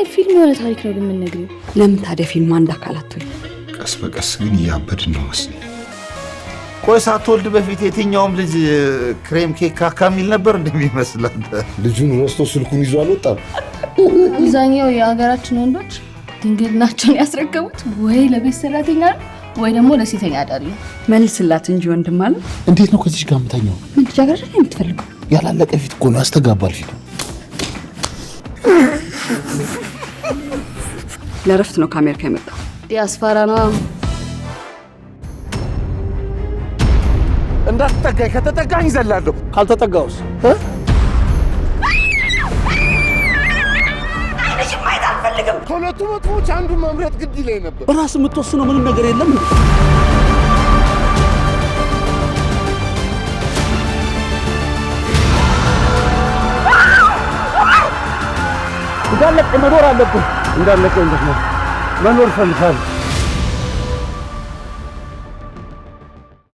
አይነት ፊልም የሆነ ታሪክ ነው የምንነግረው? ለምን ታዲያ ፊልሙ አንድ አካላት ነው? ቀስ በቀስ ግን እያበድን ነው መሰለኝ። ቆይ ሳትወልድ በፊት የትኛውም ልጅ ክሬም ኬክ ካካ የሚል ነበር እንደሚመስላል። ልጁን ወስዶ ስልኩን ይዞ አልወጣም። አብዛኛው የሀገራችን ወንዶች ድንግልናቸውን ያስረከቡት ወይ ለቤት ሰራተኛ ወይ ደግሞ ለሴተኛ አዳሪ ነው። መልስላት እንጂ ወንድም አለ። እንዴት ነው ከዚህ ጋር የምተኛው? ምን ልጃገረድ ነው የምትፈልገው? ያላለቀ ፊት እኮ ነው፣ ያስተጋባል ፊቱ። ለረፍት ነው ከአሜሪካ የመጣው። ዲያስፖራ ነው። እንዳትጠጋኝ፣ ከተጠጋኝ ዘላለሁ። ካልተጠጋውስ ከሁለቱ መጥፎች አንዱን መምረጥ ግድ ይለኝ ነበር። ራስ የምትወስነው ምንም ነገር የለም። እንዳለቀ መኖር አለብን። እንዳለቀ መኖር ፈልጋለሁ።